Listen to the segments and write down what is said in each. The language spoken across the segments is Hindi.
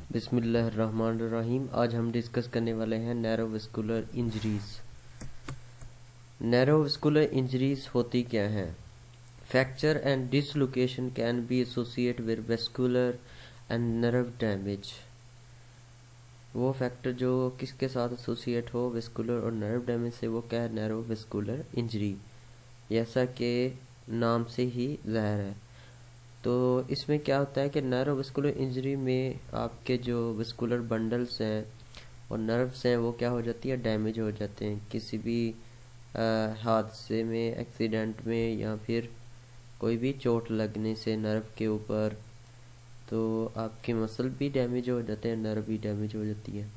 बिस्मिल्लाहिर्रहमानिर्रहीम। आज हम डिस्कस करने वाले हैं नैरोवास्कुलर इंजरीज। नैरोवास्कुलर इंजरीज होती क्या हैं? Fracture and dislocation can be associate with vascular and nerve damage. वो फैक्टर जो किसके साथ एसोसिएट हो, वेस्कुलर और नर्व डैमेज से, वो क्या है? नैरोवास्कुलर इंजरी। जैसा कि नाम से ही ज़ाहिर है। तो इसमें क्या होता है कि नर्ववास्कुलर इंजरी में आपके जो वास्कुलर बंडल्स हैं और नर्व्स हैं वो क्या हो जाती है? डैमेज हो जाते हैं किसी भी हादसे में, एक्सीडेंट में, या फिर कोई भी चोट लगने से नर्व के ऊपर। तो आपके मसल भी डैमेज हो जाते हैं, नर्व भी डैमेज हो जाती है।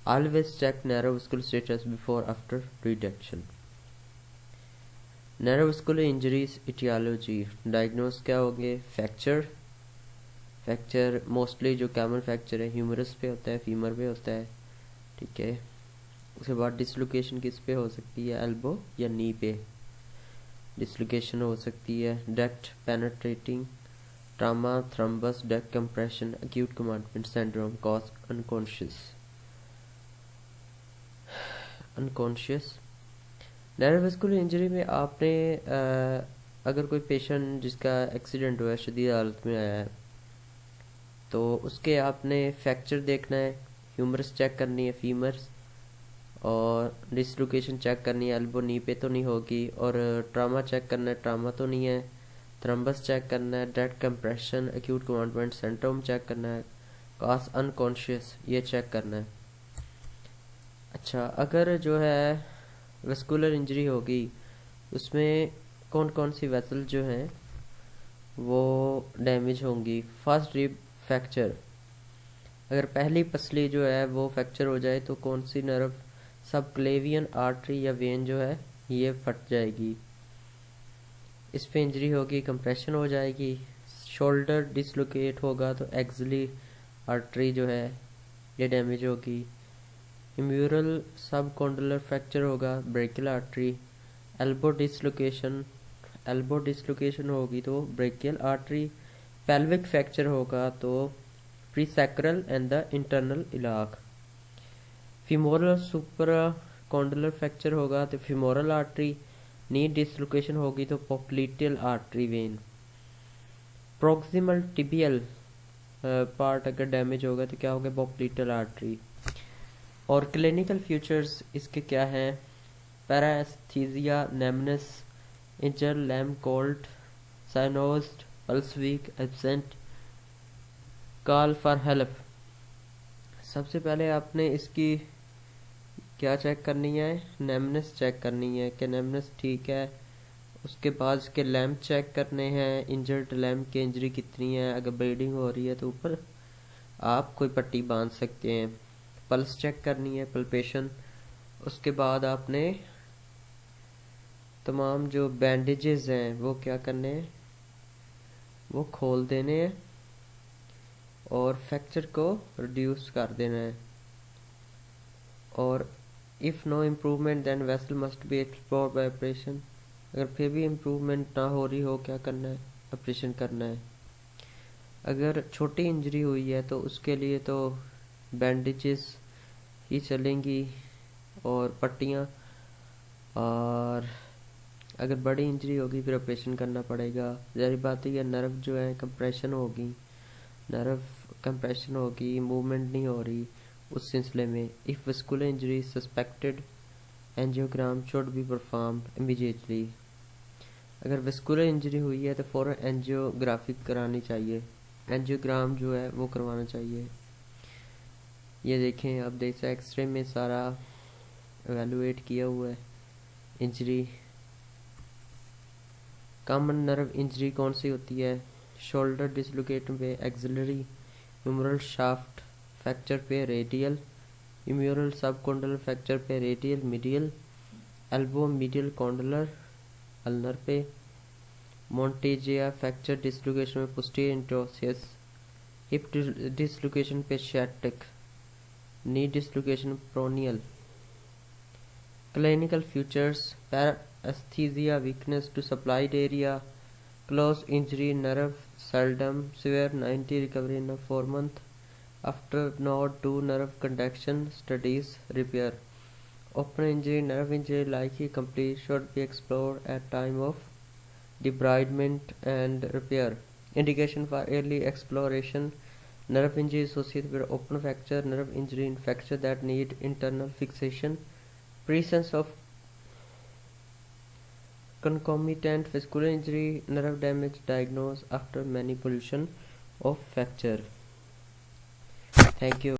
Always check neurovascular status before after reduction. Neurovascular injuries aetiology diagnose क्या होंगे? फ्रैक्चर मोस्टली जो कॉमन फ्रैक्चर है ह्यूमरस पे होता है, फीमर पे होता है, ठीक है। उसके बाद डिसलोकेशन किस पे हो सकती है? एल्बो या नी पे डिसलोकेशन हो सकती है। Duct penetrating trauma, thrombus, duct compression, acute compartment syndrome, cause unconscious. Neurovascular injury में आपने अगर कोई पेशेंट जिसका एक्सीडेंट हुआ है, शदीद हालत में आया है, तो उसके आपने फ्रैक्चर देखना है, ह्यूमरस चेक करनी है, फीमर्स, और डिसलोकेशन चेक करनी है, एल्बो नी पे तो नहीं होगी, और ट्रामा चेक करना है, ट्रामा तो नहीं है, थ्रम्बस चेक करना है, dead compression, acute compartment syndrome check करना है, कॉज अनकॉन्शियस ये चेक करना है। अच्छा, अगर जो है वेस्कुलर इंजरी होगी उसमें कौन कौन सी वेसल जो हैं वो डैमेज होंगी? फर्स्ट रिब फ्रैक्चर, अगर पहली पसली जो है वो फ्रैक्चर हो जाए तो कौन सी नर्व, सबक्लेवियन आर्टरी या वेन जो है ये फट जाएगी, इस पे इंजरी होगी, कंप्रेशन हो जाएगी। शोल्डर डिसलोकेट होगा तो एक्सिलरी आर्टरी जो है ये डैमेज होगी। इम्यूरल सबकॉन्डुलर फ्रैक्चर होगा, ब्रेकियल आर्टरी। एल्बो डिसलोकेशन होगी तो ब्रेकियल आर्टरी। पेल्विक फ्रैक्चर होगा तो presacral and the internal iliac. Femoral supracondylar fracture होगा तो फीमोरल आर्टरी। नी डिसलोकेशन होगी तो popliteal artery vein. Proximal tibial part अगर डैमेज होगा तो क्या होगा? Popliteal artery. और क्लिनिकल फीचर्स इसके क्या हैं? Paraesthesia, numbness, injured limb cold, cyanosed, pulse weak, absent, call for help. सबसे पहले आपने इसकी क्या चेक करनी है? नेमनेस चेक करनी है कि नेमनेस ठीक है। उसके बाद इसके लैम्प चेक करने हैं, इंजर्ड लैम्प की इंजरी कितनी है, अगर ब्लीडिंग हो रही है तो ऊपर आप कोई पट्टी बांध सकते हैं। पल्स चेक करनी है, पल्पेशन। उसके बाद आपने तमाम जो बैंडेजेस हैं वो क्या करने हैं? वो खोल देने हैं और फ्रैक्चर को रिड्यूस कर देना है। और if no improvement then vessel must be explored by operation. अगर फिर भी इम्प्रूवमेंट ना हो रही हो, क्या करना है? ऑपरेशन करना है। अगर छोटी इंजरी हुई है तो उसके लिए तो बैंडेजेस ही चलेंगी और पट्टियाँ, और अगर बड़ी इंजरी होगी फिर ऑपरेशन करना पड़ेगा। ज़ाहिर बात है नर्व जो है कंप्रेशन होगी, नर्व कंप्रेशन होगी, मूवमेंट नहीं हो रही, उस सिलसिले में if vascular injury suspected angiogram should be performed immediately. अगर वेस्कुलर इंजरी हुई है तो फ़ौरन एंजियोग्राफी करानी चाहिए, एंजियोग्राम जो है वो करवाना चाहिए। ये देखें, अब देखते हैं एक्सरे में सारा एवेलुएट किया हुआ है इंजरी। कॉमन नर्व इंजरी कौन सी होती है? शोल्डर डिसलोकेशन पे एक्सिलरी, ह्यूमरल शाफ्ट फ्रैक्चर पे रेडियल, इम्यूरल सबकॉन्डुलर फ्रैक्चर पे radial medial, elbow medial condylar ulnar पे, मोन्टेजिया फ्रैक्चर डिसलोकेशन में पोस्टीरियर इंटरोसियस, हिप डिसलोकेशन पे sciatic, knee dislocation peroneal. Clinical features: paraesthesia, weakness to supplied area, close injury, nerve seldom severe, 90 recovery in 4 months, After node to nerve conduction studies repair. Open injury, nerve injury likely complete should be explored at time of debridement and repair. Indication for early exploration: nerve injury associated with open fracture, nerve injury in fracture that need internal fixation, presence of concomitant vascular injury, nerve damage diagnosed after manipulation of fracture. Thank you.